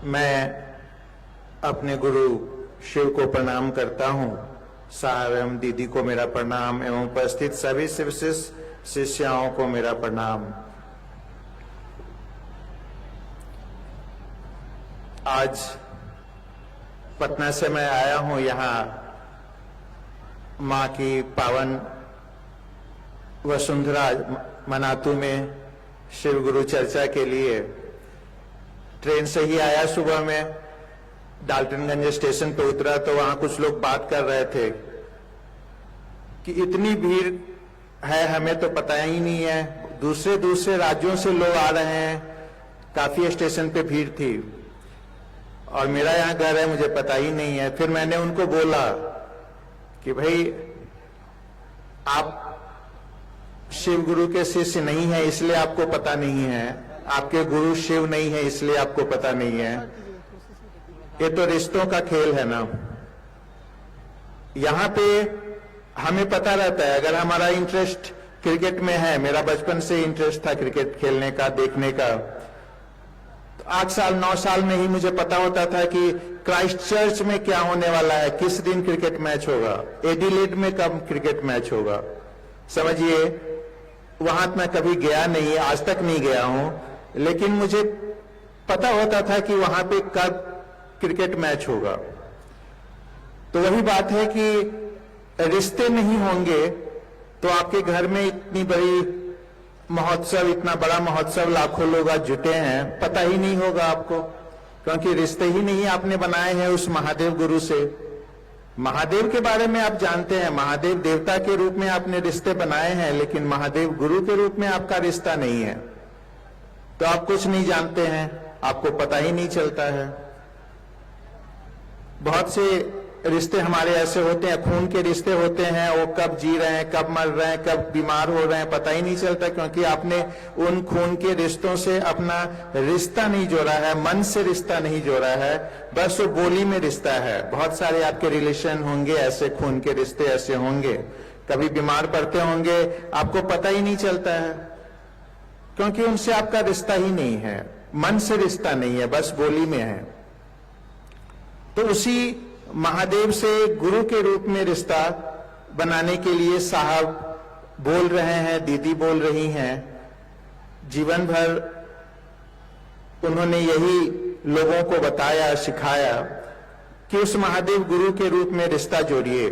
मैं अपने गुरु शिव को प्रणाम करता हूं। साहब एवं दीदी को मेरा प्रणाम एवं उपस्थित सभी शिव शिष्याओं को मेरा प्रणाम। आज पटना से मैं आया हूं यहाँ मां की पावन वसुंधरा मनातू में शिव गुरु चर्चा के लिए। ट्रेन से ही आया, सुबह में डाल्टनगंज स्टेशन पे उतरा तो वहां कुछ लोग बात कर रहे थे कि इतनी भीड़ है, हमें तो पता ही नहीं है, दूसरे दूसरे राज्यों से लोग आ रहे हैं, काफी स्टेशन पे भीड़ थी और मेरा यहाँ घर है, मुझे पता ही नहीं है। फिर मैंने उनको बोला कि भाई आप शिव गुरु के शिष्य नहीं है इसलिए आपको पता नहीं है, आपके गुरु शिव नहीं है इसलिए आपको पता नहीं है। ये तो रिश्तों का खेल है ना। यहाँ पे हमें पता रहता है, अगर हमारा इंटरेस्ट क्रिकेट में है, मेरा बचपन से इंटरेस्ट था क्रिकेट खेलने का, देखने का, तो 8 साल 9 साल में ही मुझे पता होता था कि क्राइस्ट चर्च में क्या होने वाला है, किस दिन क्रिकेट मैच होगा, एडिलेड में कब क्रिकेट मैच होगा। समझिए, वहां मैं कभी गया नहीं, आज तक नहीं गया हूं, लेकिन मुझे पता होता था कि वहां पे कब क्रिकेट मैच होगा। तो वही बात है कि रिश्ते नहीं होंगे तो आपके घर में इतनी बड़ी महोत्सव, इतना बड़ा महोत्सव, लाखों लोग आज जुटे हैं, पता ही नहीं होगा आपको, क्योंकि रिश्ते ही नहीं आपने बनाए हैं उस महादेव गुरु से। महादेव के बारे में आप जानते हैं, महादेव देवता के रूप में आपने रिश्ते बनाए हैं, लेकिन महादेव गुरु के रूप में आपका रिश्ता नहीं है, तो आप कुछ नहीं जानते हैं, आपको पता ही नहीं चलता है। बहुत से रिश्ते हमारे ऐसे होते हैं, खून के रिश्ते होते हैं, वो कब जी रहे हैं, कब मर रहे हैं, कब बीमार हो रहे हैं, पता ही नहीं चलता, क्योंकि आपने उन खून के रिश्तों से अपना रिश्ता नहीं जोड़ा है, मन से रिश्ता नहीं जोड़ा है, बस वो बोली में रिश्ता है। बहुत सारे आपके रिलेशन होंगे ऐसे, खून के रिश्ते ऐसे होंगे, कभी बीमार पड़ते होंगे, आपको पता ही नहीं चलता है, क्योंकि उनसे आपका रिश्ता ही नहीं है, मन से रिश्ता नहीं है, बस बोली में है। तो उसी महादेव से गुरु के रूप में रिश्ता बनाने के लिए साहब बोल रहे हैं, दीदी बोल रही हैं। जीवन भर उन्होंने यही लोगों को बताया, सिखाया कि उस महादेव गुरु के रूप में रिश्ता जोड़िए।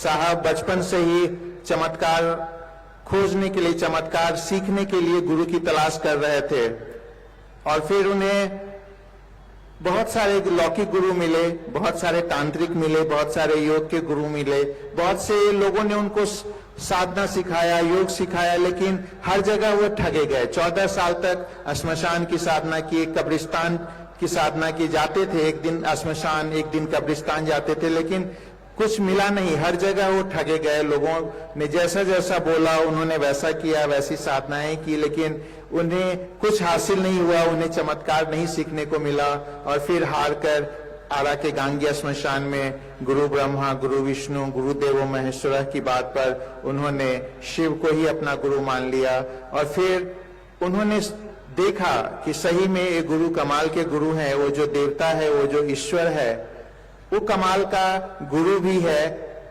साहब बचपन से ही चमत्कार खोजने के लिए, चमत्कार सीखने के लिए गुरु की तलाश कर रहे थे, और फिर उन्हें बहुत सारे लौकिक गुरु मिले, बहुत सारे तांत्रिक मिले, बहुत सारे योग के गुरु मिले, बहुत से लोगों ने उनको साधना सिखाया, योग सिखाया, लेकिन हर जगह वो ठगे गए। 14 साल तक श्मशान की साधना की, कब्रिस्तान की साधना की, जाते थे, एक दिन श्मशान एक दिन कब्रिस्तान जाते थे, लेकिन कुछ मिला नहीं, हर जगह वो ठगे गए। लोगों ने जैसा जैसा बोला उन्होंने वैसा किया, वैसी साधनाएं की, लेकिन उन्हें कुछ हासिल नहीं हुआ, उन्हें चमत्कार नहीं सीखने को मिला, और फिर हार कर आरा के गांगिया श्मशान में गुरु ब्रह्मा, गुरु विष्णु, गुरुदेव महेश्वर की बात पर उन्होंने शिव को ही अपना गुरु मान लिया। और फिर उन्होंने देखा कि सही में ये गुरु कमाल के गुरु हैं, वो जो देवता है, वो जो ईश्वर है, वो कमाल का गुरु भी है।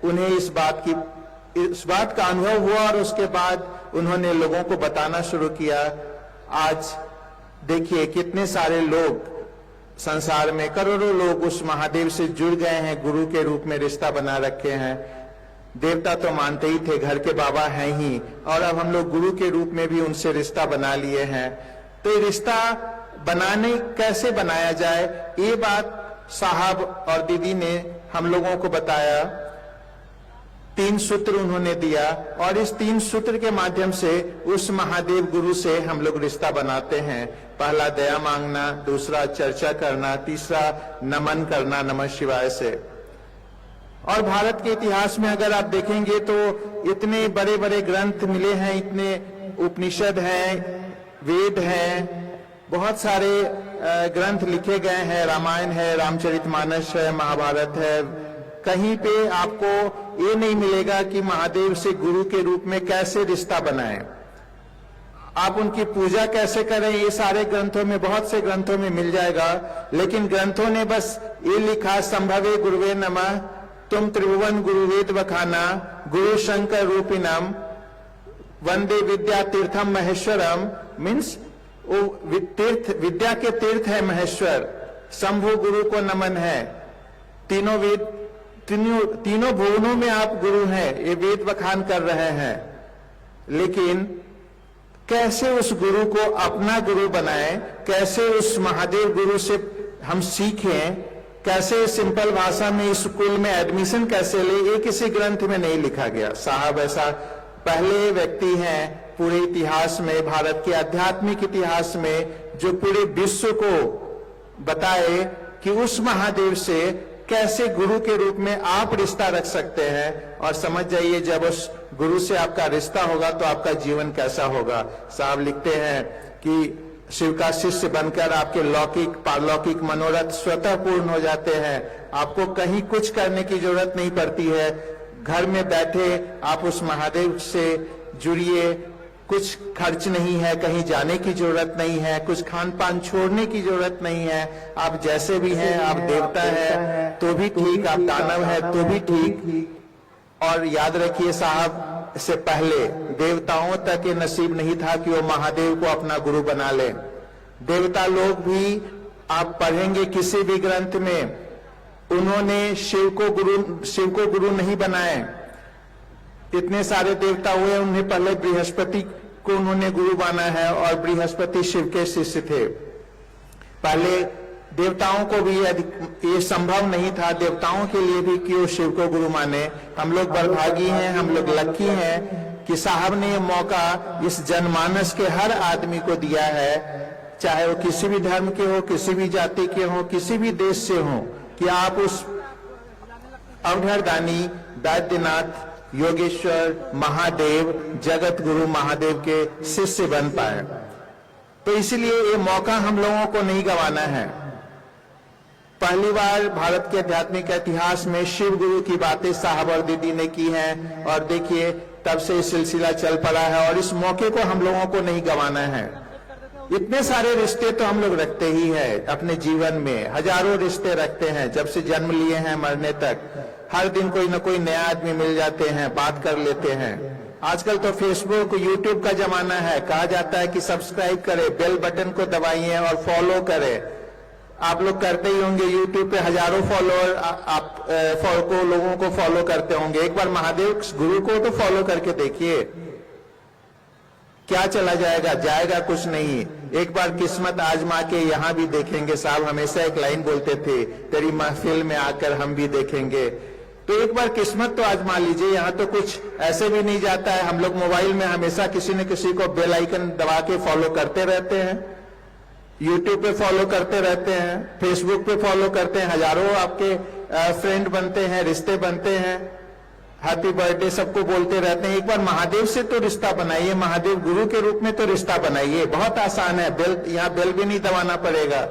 उन्हें इस बात का अनुभव हुआ, और उसके बाद उन्होंने लोगों को बताना शुरू किया। आज देखिए कितने सारे लोग संसार में, करोड़ों लोग उस महादेव से जुड़ गए हैं, गुरु के रूप में रिश्ता बना रखे हैं। देवता तो मानते ही थे, घर के बाबा हैं ही, और अब हम लोग गुरु के रूप में भी उनसे रिश्ता बना लिए हैं। तो ये रिश्ता बनाने कैसे बनाया जाए, ये बात साहब और दीदी ने हम लोगों को बताया। 3 सूत्र उन्होंने दिया, और इस 3 सूत्र के माध्यम से उस महादेव गुरु से हम लोग रिश्ता बनाते हैं। पहला दया मांगना, दूसरा चर्चा करना, तीसरा नमन करना नमः शिवाय से। और भारत के इतिहास में अगर आप देखेंगे तो इतने बड़े बड़े ग्रंथ मिले हैं, इतने उपनिषद हैं, वेद हैं, बहुत सारे ग्रंथ लिखे गए हैं, रामायण है, रामचरितमानस है, महाभारत है। कहीं पे आपको ये नहीं मिलेगा कि महादेव से गुरु के रूप में कैसे रिश्ता बनाएं। आप उनकी पूजा कैसे करें, ये सारे ग्रंथों में, बहुत से ग्रंथों में मिल जाएगा। लेकिन ग्रंथों ने बस ये लिखा, संभवे गुरुवे नमः, तुम त्रिभुवन गुरुवेद बखाना, गुरु शंकर रूपिणम, वंदे विद्या तीर्थम महेश्वरम। मीन्स वो तीर्थ, विद्या के तीर्थ है महेश्वर, शंभु गुरु को नमन है, तीनों वेद, तीनों भुवनों में आप गुरु हैं, ये वेद बखान कर रहे हैं। लेकिन कैसे उस गुरु को अपना गुरु बनाएं, कैसे उस महादेव गुरु से हम सीखें, कैसे सिंपल भाषा में स्कूल में एडमिशन कैसे ले, ये किसी ग्रंथ में नहीं लिखा गया। साहब ऐसा पहले व्यक्ति हैं पूरे इतिहास में, भारत के आध्यात्मिक इतिहास में, जो पूरे विश्व को बताए कि उस महादेव से कैसे गुरु के रूप में आप रिश्ता रख सकते हैं। और समझ जाइए, जब उस गुरु से आपका रिश्ता होगा तो आपका जीवन कैसा होगा। साहब लिखते हैं कि शिव का शिष्य बनकर आपके लौकिक पारलौकिक मनोरथ स्वतः पूर्ण हो जाते हैं। आपको कहीं कुछ करने की जरूरत नहीं पड़ती है, घर में बैठे आप उस महादेव से जुड़िए, कुछ खर्च नहीं है, कहीं जाने की जरूरत नहीं है, कुछ खान पान छोड़ने की जरूरत नहीं है। आप जैसे भी हैं, आप देवता है तो भी ठीक, आप दानव है तो भी ठीक। और याद रखिए साहब, इससे पहले देवताओं तक ये नसीब नहीं था कि वो महादेव को अपना गुरु बना ले। देवता लोग भी, आप पढ़ेंगे किसी भी ग्रंथ में, उन्होंने शिव को गुरु नहीं बनाए। इतने सारे देवता हुए, उन्हें पहले बृहस्पति को उन्होंने गुरु माना है, और बृहस्पति शिव के शिष्य थे। पहले देवताओं को भी ये संभव नहीं था, देवताओं के लिए भी, कि वो शिव को गुरु माने। हम लोग बड़भागी हैं, हम लोग लकी हैं कि साहब ने ये मौका इस जनमानस के हर आदमी को दिया है, चाहे वो किसी भी धर्म के हो, किसी भी जाति के हो, किसी भी देश से हो, कि आप उस अवधरदानी दैत्यनाथ योगेश्वर महादेव जगत गुरु महादेव के शिष्य बन पाए। तो इसलिए ये मौका हम लोगों को नहीं गंवाना है। पहली बार भारत के आध्यात्मिक इतिहास में शिव गुरु की बातें साहब और दीदी ने की हैं, और देखिए तब से सिलसिला चल पड़ा है, और इस मौके को हम लोगों को नहीं गंवाना है। इतने सारे रिश्ते तो हम लोग रखते ही हैं अपने जीवन में, हजारों रिश्ते रखते हैं, जब से जन्म लिए हैं मरने तक। हर दिन कोई ना कोई नया आदमी मिल जाते हैं, बात कर लेते हैं। आजकल तो फेसबुक यूट्यूब का जमाना है, कहा जाता है कि सब्सक्राइब करें, बेल बटन को दबाइए और फॉलो करें। आप लोग करते ही होंगे, यूट्यूब पे हजारों फॉलोअर आप लोगों को फॉलो करते होंगे। एक बार महादेव गुरु को तो फॉलो करके देखिए, क्या चला जाएगा, जाएगा कुछ नहीं। एक बार किस्मत आजमा के यहाँ भी देखेंगे। साहब हमेशा एक लाइन बोलते थे, तेरी महफिल में आकर हम भी देखेंगे। तो एक बार किस्मत तो आजमा लीजिए। यहाँ तो कुछ ऐसे भी नहीं जाता है। हम लोग मोबाइल में हमेशा किसी न किसी को बेल आइकन दबा के फॉलो करते रहते हैं, यूट्यूब पे फॉलो करते रहते हैं, फेसबुक पे फॉलो करते हैं, हजारों आपके फ्रेंड बनते हैं, रिश्ते बनते हैं, हैप्पी बर्थडे सबको बोलते रहते हैं। एक बार महादेव से तो रिश्ता बनाइए, महादेव गुरु के रूप में तो रिश्ता बनाइए। बहुत आसान है, यहाँ बेल भी नहीं दबाना पड़ेगा,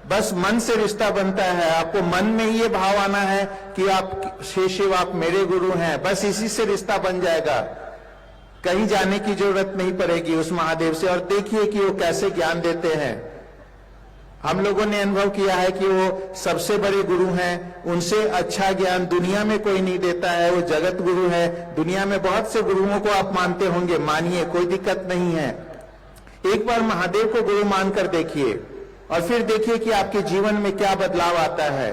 बस मन से रिश्ता बनता है। आपको मन में ही ये भाव आना है कि आप श्री शिव, आप मेरे गुरु हैं, बस इसी से रिश्ता बन जाएगा। कहीं जाने की जरूरत नहीं पड़ेगी उस महादेव से। और देखिए कि वो कैसे ज्ञान देते हैं। हम लोगों ने अनुभव किया है कि वो सबसे बड़े गुरु हैं, उनसे अच्छा ज्ञान दुनिया में कोई नहीं देता है। वो जगत गुरु है। दुनिया में बहुत से गुरुओं को आप मानते होंगे, मानिए, कोई दिक्कत नहीं है। एक बार महादेव को गुरु मानकर देखिए, और फिर देखिए कि आपके जीवन में क्या बदलाव आता है।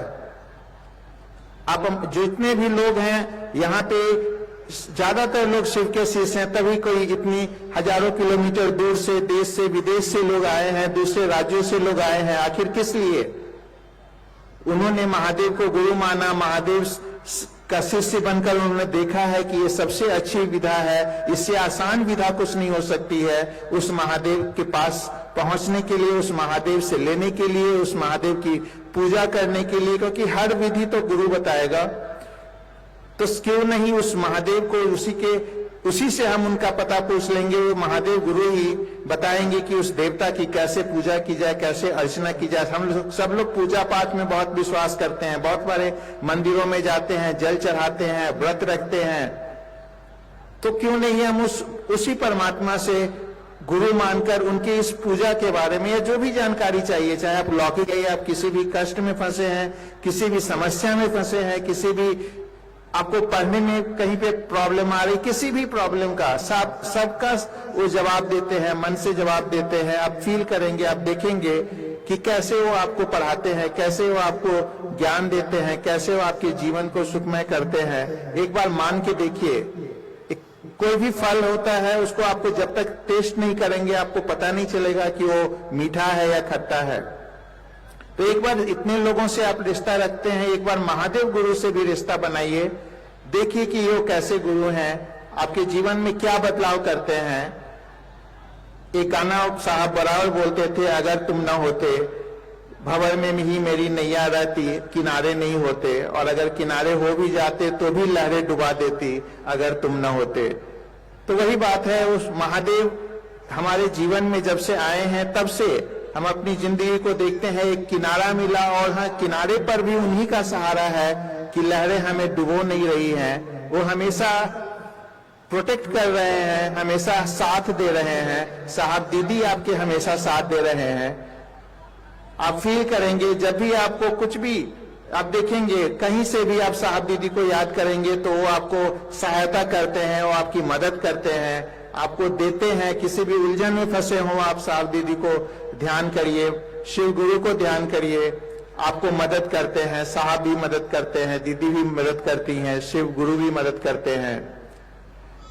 आप जितने भी लोग हैं यहाँ पे, ज्यादातर लोग शिव के शिष्य हैं, तभी कोई इतनी हजारों किलोमीटर दूर से, देश से विदेश से लोग आए हैं, दूसरे राज्यों से लोग आए हैं। आखिर किस लिए? उन्होंने महादेव को गुरु माना, महादेव का शिष्य बनकर उन्होंने देखा है कि ये सबसे अच्छी विधा है, इससे आसान विधा कुछ नहीं हो सकती है उस महादेव के पास पहुंचने के लिए, उस महादेव से लेने के लिए, उस महादेव की पूजा करने के लिए। क्योंकि हर विधि तो गुरु बताएगा, तो क्यों नहीं उस महादेव को उसी से हम उनका पता पूछ लेंगे। वो महादेव गुरु ही बताएंगे कि उस देवता की कैसे पूजा की जाए, कैसे अर्चना की जाए। हम सब लोग पूजा पाठ में बहुत विश्वास करते हैं, बहुत बड़े मंदिरों में जाते हैं, जल चढ़ाते हैं, व्रत रखते हैं। तो क्यों नहीं हम उसी परमात्मा से गुरु मानकर उनकी इस पूजा के बारे में या जो भी जानकारी चाहिए, चाहे आप लौकिक है, आप किसी भी कष्ट में फंसे हैं, किसी भी समस्या में फंसे हैं, किसी भी आपको पढ़ने में कहीं पे प्रॉब्लम आ रही, किसी भी प्रॉब्लम का सबका वो जवाब देते हैं, मन से जवाब देते हैं। आप फील करेंगे, आप देखेंगे कि कैसे वो आपको पढ़ाते हैं, कैसे वो आपको ज्ञान देते हैं, कैसे वो आपके जीवन को सुखमय करते हैं। एक बार मान के देखिए, कोई भी फल होता है उसको आपको जब तक टेस्ट नहीं करेंगे आपको पता नहीं चलेगा कि वो मीठा है या खट्टा है। तो एक बार इतने लोगों से आप रिश्ता रखते हैं, एक बार महादेव गुरु से भी रिश्ता बनाइए, देखिए कि ये कैसे गुरु हैं, आपके जीवन में क्या बदलाव करते हैं। एक गाना साहब बराबर बोलते थे, अगर तुम न होते भंवर में ही मेरी नैया रहती, किनारे नहीं होते, और अगर किनारे हो भी जाते तो भी लहरें डुबा देती अगर तुम न होते। तो वही बात है, उस महादेव हमारे जीवन में जब से आए हैं तब से हम अपनी जिंदगी को देखते हैं, एक किनारा मिला, और हाँ, किनारे पर भी उन्हीं का सहारा है कि लहरें हमें डुबो नहीं रही हैं, वो हमेशा प्रोटेक्ट कर रहे हैं, हमेशा साथ दे रहे हैं। साहब दीदी आपके हमेशा साथ दे रहे हैं। आप फील करेंगे जब भी आपको कुछ भी आप देखेंगे, कहीं से भी आप साहब दीदी को याद करेंगे तो वो आपको सहायता करते हैं, वो आपकी मदद करते हैं, आपको देते हैं। किसी भी उलझन में फंसे हो आप साहब दीदी को ध्यान करिए, शिव गुरु को ध्यान करिए, आपको मदद करते हैं। साहब भी मदद करते हैं, दीदी भी मदद करती हैं, शिव गुरु भी मदद करते हैं।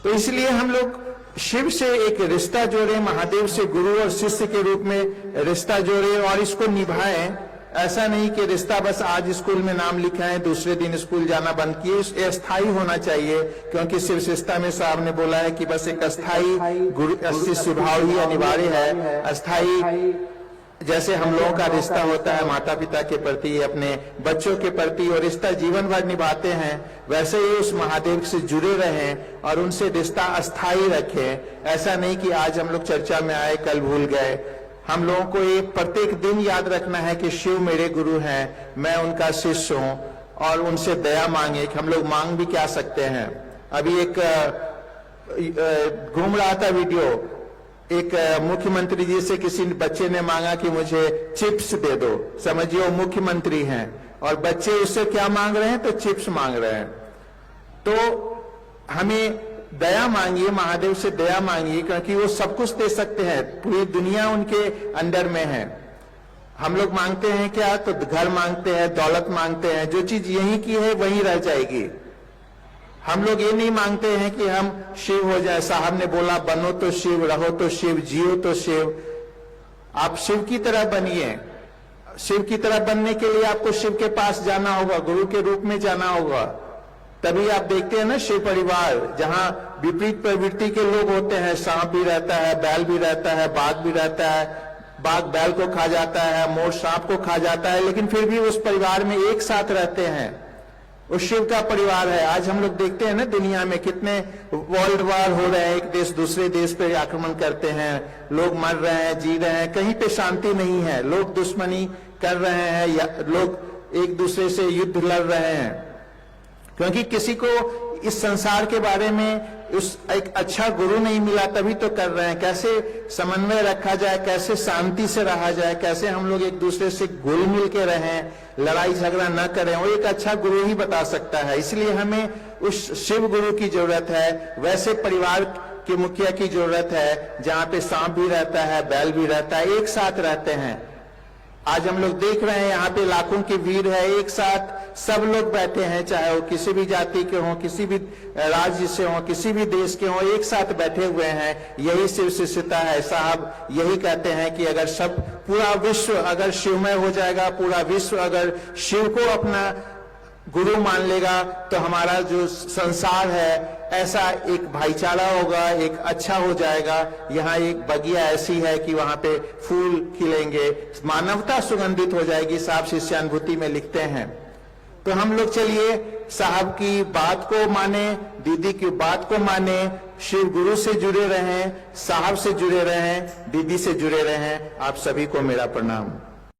तो इसलिए हम लोग शिव से एक रिश्ता जोड़े, महादेव से गुरु और शिष्य के रूप में रिश्ता जोड़े और इसको निभाएं। ऐसा नहीं कि रिश्ता बस आज स्कूल में नाम लिखा है, दूसरे दिन स्कूल जाना बंद किए। अस्थाई होना चाहिए, क्योंकि शिव शिष्टा में साहब ने बोला है कि बस एक अस्थाई गुरु शिष्य भाव ही अनिवार्य है। अस्थाई जैसे हम लोगों का रिश्ता होता है माता पिता के प्रति, अपने बच्चों के प्रति, और रिश्ता जीवन भर निभाते हैं, वैसे ही उस महादेव से जुड़े रहें और उनसे रिश्ता अस्थाई रखें। ऐसा नहीं कि आज हम लोग चर्चा में आए कल भूल गए। हम लोगों को ये प्रत्येक दिन याद रखना है कि शिव मेरे गुरु हैं, मैं उनका शिष्य हूं, और उनसे दया मांगे। कि हम लोग मांग भी क्या सकते हैं। अभी एक घूम रहा था वीडियो, एक मुख्यमंत्री जी से किसी बच्चे ने मांगा कि मुझे चिप्स दे दो। समझिए वो मुख्यमंत्री हैं और बच्चे उससे क्या मांग रहे हैं, तो चिप्स मांग रहे हैं। तो हमें दया मांगिए, महादेव से दया मांगिए, क्योंकि वो सब कुछ दे सकते हैं, पूरी दुनिया उनके अंडर में है। हम लोग मांगते हैं क्या, तो घर मांगते हैं, दौलत मांगते हैं, जो चीज यहीं की है वहीं रह जाएगी। हम लोग ये नहीं मांगते हैं कि हम शिव हो जाए। साहब ने बोला बनो तो शिव, रहो तो शिव, जियो तो शिव। आप शिव की तरह बनिए। शिव की तरह बनने के लिए आपको शिव के पास जाना होगा, गुरु के रूप में जाना होगा। तभी आप देखते हैं ना शिव परिवार, जहां विपरीत प्रवृत्ति के लोग होते हैं, सांप भी रहता है, बैल भी रहता है, बाघ भी रहता है, बाघ बैल को खा जाता है, मोर सांप को खा जाता है, लेकिन फिर भी उस परिवार में एक साथ रहते हैं। वो शिव का परिवार है। आज हम लोग देखते हैं ना दुनिया में कितने वर्ल्ड वार हो रहे हैं, एक देश दूसरे देश पे आक्रमण करते हैं, लोग मर रहे हैं, जी रहे हैं, कहीं पे शांति नहीं है, लोग दुश्मनी कर रहे हैं या लोग एक दूसरे से युद्ध लड़ रहे हैं, क्योंकि किसी को इस संसार के बारे में उस एक अच्छा गुरु नहीं मिला, तभी तो कर रहे हैं। कैसे समन्वय रखा जाए, कैसे शांति से रहा जाए, कैसे हम लोग एक दूसरे से घुल मिल के रहें, लड़ाई झगड़ा न करें, वो एक अच्छा गुरु ही बता सकता है। इसलिए हमें उस शिव गुरु की जरूरत है, वैसे परिवार के मुखिया की जरूरत है जहाँ पे सांप भी रहता है, बैल भी रहता है, एक साथ रहते हैं। आज हम लोग देख रहे हैं यहाँ पे लाखों की भीड़ है, एक साथ सब लोग बैठे हैं, चाहे वो किसी भी जाति के हों, किसी भी राज्य से हों, किसी भी देश के हों, एक साथ बैठे हुए हैं। यही शिव शिष्यता है। साहब यही कहते हैं कि अगर सब पूरा विश्व अगर शिवमय हो जाएगा, पूरा विश्व अगर शिव को अपना गुरु मान लेगा, तो हमारा जो संसार है ऐसा एक भाईचारा होगा, एक अच्छा हो जाएगा। यहाँ एक बगिया ऐसी है कि वहां पे फूल खिलेंगे, मानवता सुगंधित हो जाएगी। साहब शिष्यानुभूति में लिखते हैं। तो हम लोग चलिए साहब की बात को माने, दीदी की बात को माने, शिव गुरु से जुड़े रहें, साहब से जुड़े रहें, दीदी से जुड़े रहें। आप सभी को मेरा प्रणाम।